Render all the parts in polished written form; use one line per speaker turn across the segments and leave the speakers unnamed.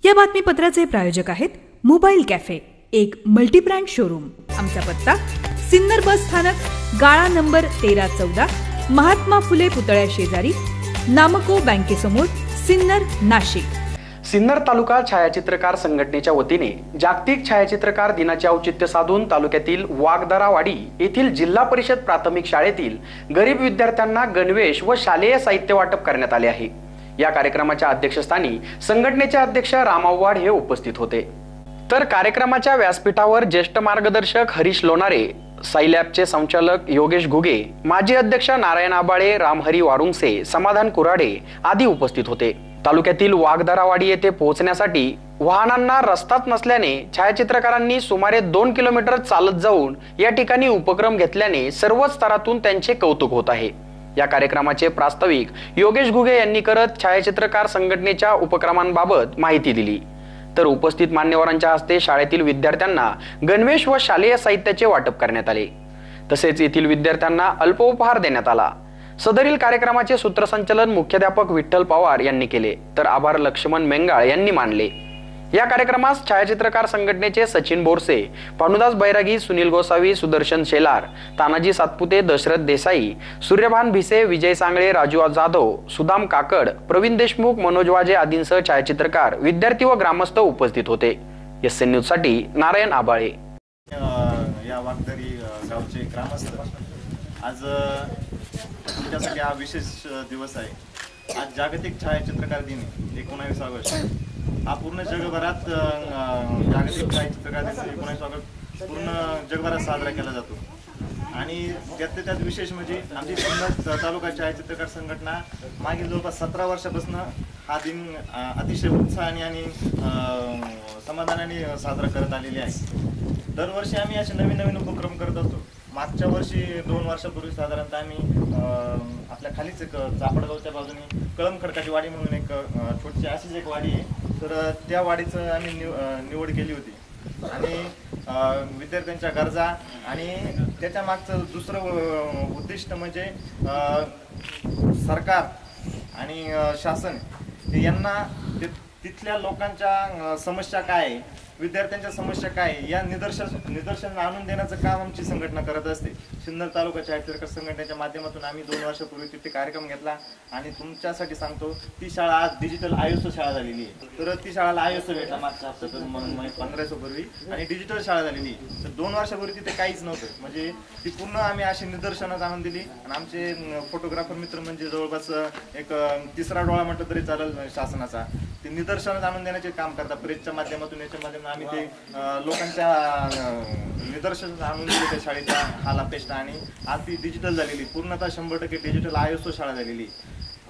या बातमीपत्राचे प्रायोजक आहेत मोबाईल कॅफे, एक मल्टीब्रँड शोरूम। आमचा पत्ता सिन्नर बस स्थानक, गाळा नंबर 1314, महात्मा फुले पुतळ्या शेजारी, नामको बँकेसमोर, सिन्नर, नाशिक।
सिन्नर तालुका छायाचित्रकार संघटनेच्या वतीने जागतिक छायाचित्रकार दिनाचे औचित्य साधून तालुक्यातील वाघदरावाडी येथील जिल्हा परिषद प्राथमिक शाळेतील गरीब विद्यार्थ्यांना गणवेश व शालेय साहित्य वाटप करण्यात आले आहे। या कार्यक्रमाच्या अध्यक्षस्थानी संघटनेचे अध्यक्ष राम आव्हाड हे उपस्थित होते। तर कार्यक्रमाच्या व्यासपीठावर ज्येष्ठ मार्गदर्शक हरीश लोणारे, साईलॅबचे संचालक योगेश घुगे, माजी अध्यक्ष नारायण आबाळे, रामहरी वारुंगसे, समाधान कुराडे आदी उपस्थित होते। तालुक्यातील वाघदरावाडी येथे पोहोचण्यासाठी वाहनांना रस्ताच नसल्याने छायाचित्रकारांनी सुमारे 2 किलोमीटर चालत जाऊन या ठिकाणी उपक्रम घेतल्याने सर्वच स्तरातून त्यांचे कौतुक होत आहे। या कार्यक्रमाचे प्रास्ताविक योगेश घुगे यांनी करत छायाचित्रकार संघटनेच्या उपक्रमांबाबत माहिती दिली। तर उपस्थित मान्यवरांच्या हस्ते शाळेतील विद्यार्थ्यांना गणवेश व शालेय साहित्याचे वाटप करण्यात आले। तसेच येथील विद्यार्थ्यांना अल्पोपहार देण्यात आला। सदरील कार्यक्रमाचे सूत्रसंचालन मुख्याध्यापक विठ्ठल पवार यांनी केले, तर आभार लक्ष्मण मेंगाळ यांनी मानले। या कार्यक्रमास छायाचित्रकार संघटनेचे सचिन बोरसे, भानुदास बैरागी, सुनील गोसावी, सुदर्शन शेलार, तानाजी सातपुते, दशरथ देसाई, सूर्यभान भिसे, विजय सांगळे, राजू जाधव, सुदाम काकड, प्रवीण देशमुख, मनोज वाजे आदींसह छायाचित्रकार, विद्यार्थी व ग्रामस्थ उपस्थित होते। SN न्यूज साठी नारायण आबाळे।
या वाघदरी गावचे ग्रामस्थ, आज तुमच्यासाठी हा विशेष दिवस आहे। आज जागतिक छायाचित्रकार दिन 19 ऑगस्ट हा पूर्ण जगभरात जागतिक छायाचित्रकार दिन 19 ऑगस्ट पूर्ण जगभरात साजरा केला जातो। आणि त्यात विशेष म्हणजे आमची सिन्नर तालुका छायाचित्रकार संघटना मागील जवळपास 17 वर्षापासून हा दिन अतिशय उत्साहाने आणि समाधानाने साजरा करत आलेली आहे। दरवर्षी आम्ही असे नवीन उपक्रम करत असतो। मागच्या वर्षी 2 वर्षापूर्वी साधारणतः आम्ही आपल्या खालीच एक चापडगावच्या बाजूने कळम खडकाची वाडी म्हणून एक छोटीशी अशीच एक वाडी आहे, तर त्या वाडीचं आम्ही निवड केली होती। आणि विद्यार्थ्यांच्या गरजा आणि त्याच्या मागचं दुसरं उद्दिष्ट म्हणजे सरकार आणि शासन यांना तिथल्या लोकांच्या समस्या काय, विद्यार्थ्यांच्या समस्या काय या निदर्शन आणून देण्याचं काम आमची संघटना करत असते। सिन्नर तालुका छायाचित्रकार संघटनेच्या माध्यमातून आम्ही 2 वर्षापूर्वी तिथे कार्यक्रम घेतला आणि तुमच्यासाठी सांगतो ती शाळा आज डिजिटल आयुष्य शाळा झालेली आहे। तर ती शाळेला आयुष्य भेटला मागच्या हप्त्यात 15 वर्षापूर्वी आणि डिजिटल शाळा झालेली आहे। तर 2 वर्षापूर्वी तिथे काहीच नव्हतं, म्हणजे ती पूर्ण आम्ही अशी निदर्शनात आणून दिली। आणि आमचे फोटोग्राफर मित्र म्हणजे जवळपास एक 3रा डोळा म्हटलं तरी चालेल शासनाचा, ते निदर्शनात आणून देण्याचे काम करतात। प्रेसच्या माध्यमातून याच्या माध्यमातून आम्ही ते लोकांच्या निदर्शनात आणून दिले त्या शाळेच्या हाल अपेष्टा। आणि आज ती डिजिटल झालेली, पूर्णतः 100% डिजिटल आयुष्य शाळा झालेली।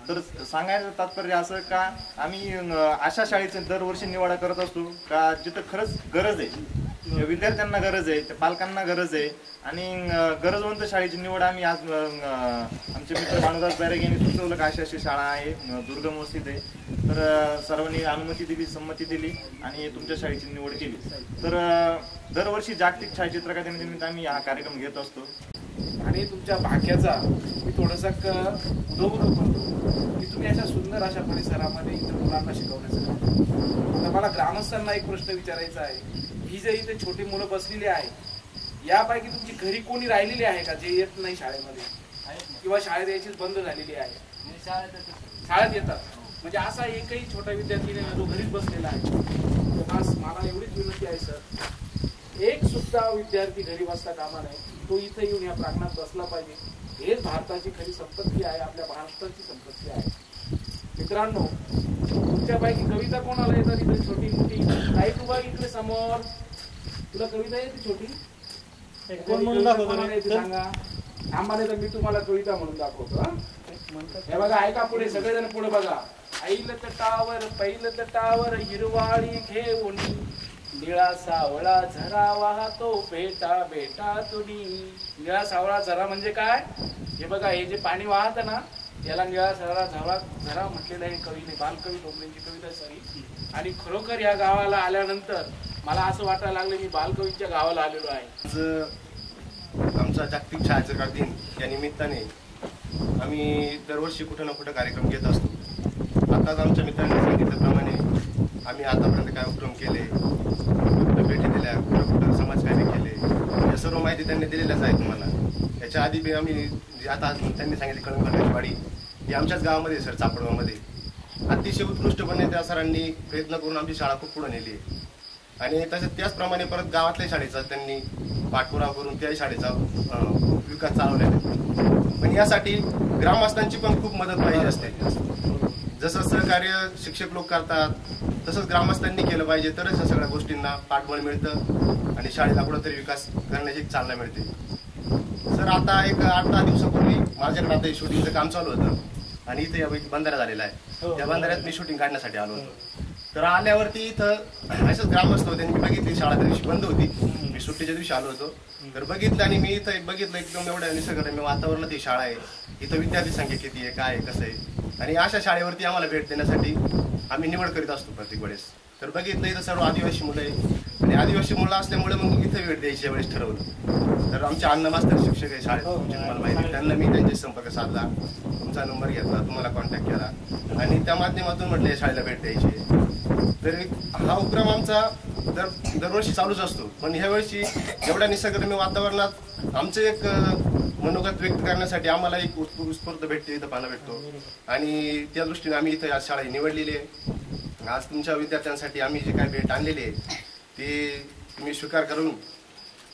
तर सांगायचं तात्पर्य असं का आम्ही अशा शाळेचे दरवर्षी निवाडा करत असतो का जिथं खरंच गरज आहे, विद्यार्थ्यांना गरज आहे, त्या पालकांना गरज आहे आणि गरजवंत शाळेची निवड आम्ही आज आमचे मित्र भानुदास बैरागी यांनी सुचवलं का अशी शाळा आहे, दुर्गम वस्तीत आहे, तर सर्वांनी अनुमती दिली, संमती दिली आणि तुमच्या शाळेची निवड केली। तर दरवर्षी जागतिक छायाचित्रकार दिनानिमित्त आम्ही हा कार्यक्रम घेत असतो।
आणि तुमच्या भाग्याचा मी थोडासा उदोग करतो की तुम्ही अशा सुंदर अशा परिसरामध्ये इतर मुलांना शिकवण्याचं काम। आता मला ग्रामस्थांना एक प्रश्न विचारायचा आहे, ही जे इथे छोटी मुलं बसलेली आहेत यापैकी तुमची घरी कोणी राहिलेली आहे का जे येत नाही शाळेमध्ये किंवा शाळेत यायचीच बंद झालेली आहे? शाळेत येतात, म्हणजे असा एकही छोटा विद्यार्थी नाही जो घरीच बसलेला आहे। आज मला एवढीच विनंती आहे सर, एक सुद्धा विद्यार्थी घरी बसता कामा नये, तो इथे येऊन या प्रांगणात बसला पाहिजे। हेच भारताची खरी संपत्ती आहे, आपल्या महाराष्ट्राची संपत्ती आहे। मित्रांनो, तुमच्यापैकी कविता कोणाला येतात इथे छोटी मोठी? काही तू बघ इकडे समोर, तुला कविता येते छोटी? सांगा आम्हाला, तर मी तुम्हाला कविता म्हणून दाखवतो। हे बघा, ऐका पुढे, सगळेजण पुढे बघा। ऐल तटावर पैल तटावर हिरवाळी घेऊन, निळा सावळा झरा वाहतो बेटा बेटा तुनी। निळा सावळा झरा म्हणजे काय? हे बघा, हे जे पाणी वाहत ना याला निळा सावळा झरा म्हटलेलं आहे कवीने, बालकवी डोंबरेंची कविता सारी। आणि खरोखर या गावाला आल्यानंतर मला असं वाटायला लागलं मी बालकवींच्या गावाला आलेलो आहे।
आमचा जागतिक छायाचित्रकार दिन या निमित्ताने आम्ही दरवर्षी कुठे ना कुठे कार्यक्रम घेत असतो। आताच आमच्या मित्रांनी सांगितल्याप्रमाणे आम्ही आतापर्यंत माहिती त्यांनी दिलेल्याच आहे तुम्हाला. याच्या आधी बी आम्ही आता त्यांनी सांगितले कळंबघाटाची वाडी ही आमच्याच गावामध्ये सर चापडगावमध्ये अतिशय उत्कृष्टपणे त्या सरांनी प्रयत्न करून आमची शाळा खूप पुढे नेली आहे. आणि तसंच त्याचप्रमाणे परत गावातल्या शाळेचा त्यांनी पाठपुरावा करून त्या शाळेचा खूप विकास चालवलेला आहे. पण यासाठी ग्रामस्थांची पण खूप मदत पाहिजे असते. जसं सहकार्य शिक्षक लोक करतात तसंच ग्रामस्थांनी केलं पाहिजे तरच या सगळ्या गोष्टींना पाठबळ मिळतं आणि शाळेला कुठंतरी विकास करण्याची चालना मिळते. सर आता एक 8-10 दिवसापूर्वी माझ्याकडे आता शूटिंगचं काम चालू होतं आणि इथे या बंधारा झालेला आहे. त्या बंधाऱ्यात मी शूटिंग काढण्यासाठी आलो होतो. तर आल्यावरती इथं असंच ग्रामस्थ होते. मी बघितली शाळा त्या दिवशी बंद होती. मी सुट्टीच्या दिवशी आलो होतो तर बघितलं आणि मी इथं बघितलं एकदम एवढ्या निसर्गरम्य वातावरणात ही शाळा आहे. इथं विद्यार्थी संख्या किती आहे, काय आहे, कसं आहे आणि अशा शाळेवरती आम्हाला भेट देण्यासाठी आम्ही निवड करीत असतो प्रत्येक वेळेस. तर बघितलं इथं सर्व आदिवासी मुलं आहे आणि आदिवासी मुलं असल्यामुळे मग इथं भेट द्यायची वेळेस ठरवलं. तर आमचे अन्न मास्तर शिक्षक आहे शाळेत तुम्हाला माहिती, त्यांना मी त्यांच्याशी संपर्क साधला, तुमचा नंबर घेतला, तुम्हाला कॉन्टॅक्ट केला आणि त्या माध्यमातून म्हटलं या शाळेला भेट द्यायची. तर हा उपक्रम आमचा दरवर्षी चालूच असतो. पण ह्या वर्षी एवढ्या निसर्गरम्य वातावरणात आमचं एक मनोगत व्यक्त करण्यासाठी आम्हाला एक उत्स्फूर्त भेटते, इथं पाहायला भेटतो आणि त्या दृष्टीने आम्ही इथं या शाळा निवडलेली आहे. आज तुमच्या विद्यार्थ्यांसाठी आम्ही जे काय भेट आणलेली आहे ते तुम्ही स्वीकार करून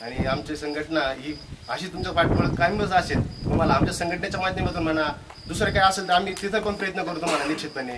आणि आमची संघटना ही अशी तुमचं पाठबळ कायमच असेल. तुम्हाला आमच्या संघटनेच्या माध्यमातून म्हणा दुसरं काय असेल तर आम्ही तिथं पण प्रयत्न करतो तुम्हाला निश्चितपणे.